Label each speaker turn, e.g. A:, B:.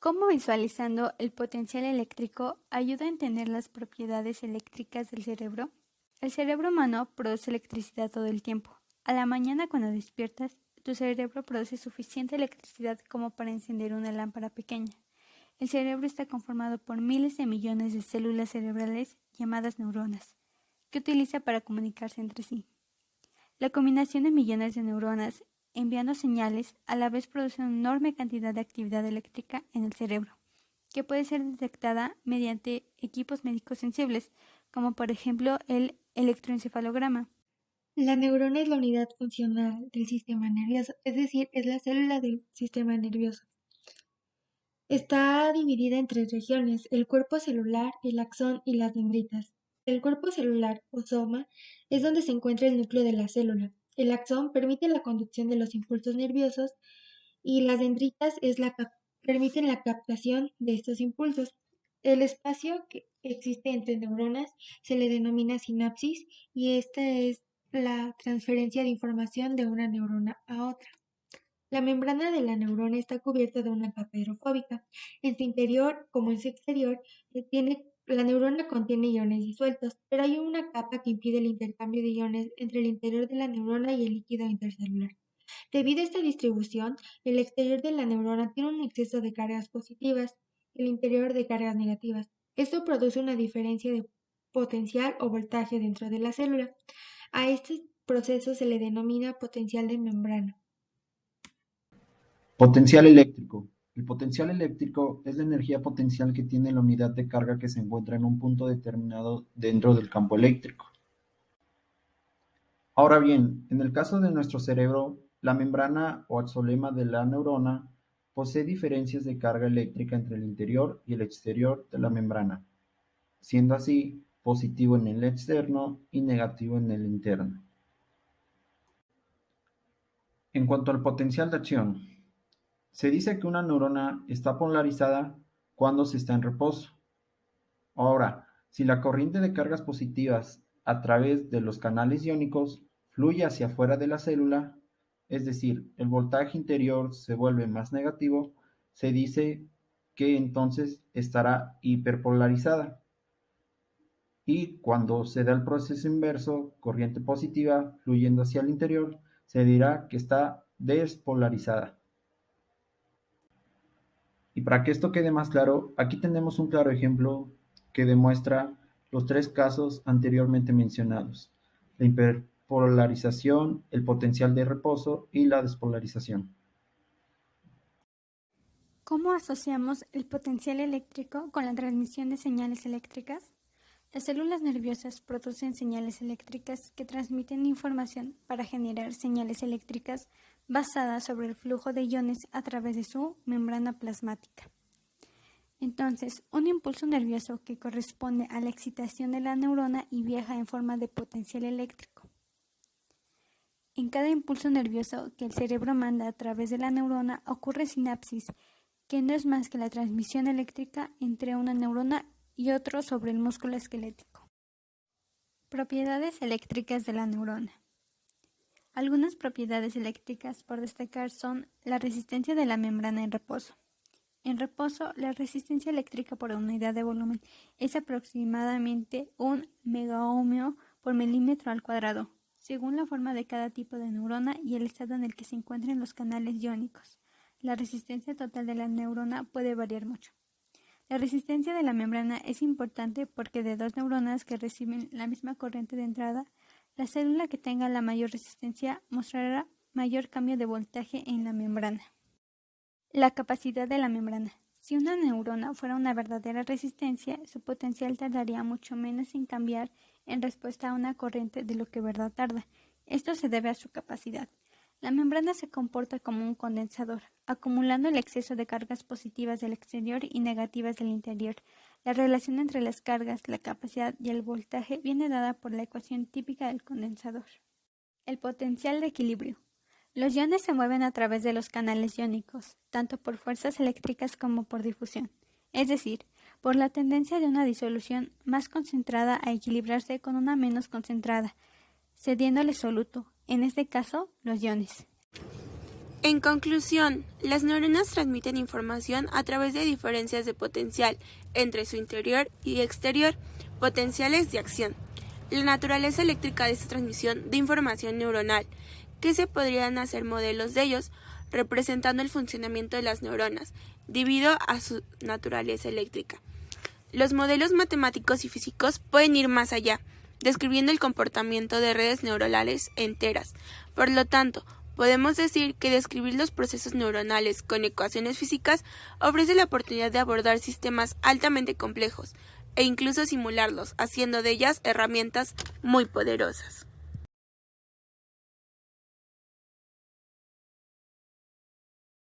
A: ¿Cómo visualizando el potencial eléctrico ayuda a entender las propiedades eléctricas del cerebro? El cerebro humano produce electricidad todo el tiempo. A la mañana cuando despiertas, tu cerebro produce suficiente electricidad como para encender una lámpara pequeña. El cerebro está conformado por miles de millones de células cerebrales llamadas neuronas, que utiliza para comunicarse entre sí. La combinación de millones de neuronas enviando señales a la vez produce una enorme cantidad de actividad eléctrica en el cerebro, que puede ser detectada mediante equipos médicos sensibles, como por ejemplo el electroencefalograma.
B: La neurona es la unidad funcional del sistema nervioso, es decir, es la célula del sistema nervioso. Está dividida en tres regiones: el cuerpo celular, el axón y las dendritas. El cuerpo celular, o soma, es donde se encuentra el núcleo de la célula. El axón permite la conducción de los impulsos nerviosos y las dendritas permiten la captación de estos impulsos. El espacio que existe entre neuronas se le denomina sinapsis y esta es la transferencia de información de una neurona a otra. La membrana de la neurona está cubierta de una capa hidrofóbica. En su interior, como en su exterior, la neurona contiene iones disueltos, pero hay una capa que impide el intercambio de iones entre el interior de la neurona y el líquido intercelular. Debido a esta distribución, el exterior de la neurona tiene un exceso de cargas positivas y el interior de cargas negativas. Esto produce una diferencia de potencial o voltaje dentro de la célula. A este proceso se le denomina potencial de membrana.
C: Potencial eléctrico. El potencial eléctrico es la energía potencial que tiene la unidad de carga que se encuentra en un punto determinado dentro del campo eléctrico. Ahora bien, en el caso de nuestro cerebro, la membrana o axolema de la neurona posee diferencias de carga eléctrica entre el interior y el exterior de la membrana, siendo así positivo en el externo y negativo en el interno. En cuanto al potencial de acción, se dice que una neurona está polarizada cuando se está en reposo. Ahora, si la corriente de cargas positivas a través de los canales iónicos fluye hacia afuera de la célula, es decir, el voltaje interior se vuelve más negativo, se dice que entonces estará hiperpolarizada. Y cuando se da el proceso inverso, corriente positiva fluyendo hacia el interior, se dirá que está despolarizada. Y para que esto quede más claro, aquí tenemos un claro ejemplo que demuestra los tres casos anteriormente mencionados: la hiperpolarización, el potencial de reposo y la despolarización.
A: ¿Cómo asociamos el potencial eléctrico con la transmisión de señales eléctricas? Las células nerviosas producen señales eléctricas que transmiten información para generar señales eléctricas basadas sobre el flujo de iones a través de su membrana plasmática. Entonces, un impulso nervioso que corresponde a la excitación de la neurona y viaja en forma de potencial eléctrico. En cada impulso nervioso que el cerebro manda a través de la neurona ocurre sinapsis, que no es más que la transmisión eléctrica entre una neurona y otro sobre el músculo esquelético. Propiedades eléctricas de la neurona. Algunas propiedades eléctricas por destacar son la resistencia de la membrana en reposo. En reposo, la resistencia eléctrica por unidad de volumen es aproximadamente 1 megaohmio por milímetro al cuadrado, según la forma de cada tipo de neurona y el estado en el que se encuentran los canales iónicos. La resistencia total de la neurona puede variar mucho. La resistencia de la membrana es importante porque de dos neuronas que reciben la misma corriente de entrada, la célula que tenga la mayor resistencia mostrará mayor cambio de voltaje en la membrana. La capacidad de la membrana. Si una neurona fuera una verdadera resistencia, su potencial tardaría mucho menos en cambiar en respuesta a una corriente de lo que verdad tarda. Esto se debe a su capacidad. La membrana se comporta como un condensador, acumulando el exceso de cargas positivas del exterior y negativas del interior. La relación entre las cargas, la capacidad y el voltaje viene dada por la ecuación típica del condensador. El potencial de equilibrio. Los iones se mueven a través de los canales iónicos, tanto por fuerzas eléctricas como por difusión, es decir, por la tendencia de una disolución más concentrada a equilibrarse con una menos concentrada, cediéndole soluto, en este caso, los iones.
D: En conclusión, las neuronas transmiten información a través de diferencias de potencial entre su interior y exterior, potenciales de acción. La naturaleza eléctrica de esta transmisión de información neuronal, que se podrían hacer modelos de ellos, representando el funcionamiento de las neuronas, debido a su naturaleza eléctrica. Los modelos matemáticos y físicos pueden ir más allá, describiendo el comportamiento de redes neuronales enteras. Por lo tanto, podemos decir que describir los procesos neuronales con ecuaciones físicas ofrece la oportunidad de abordar sistemas altamente complejos e incluso simularlos, haciendo de ellas herramientas muy poderosas.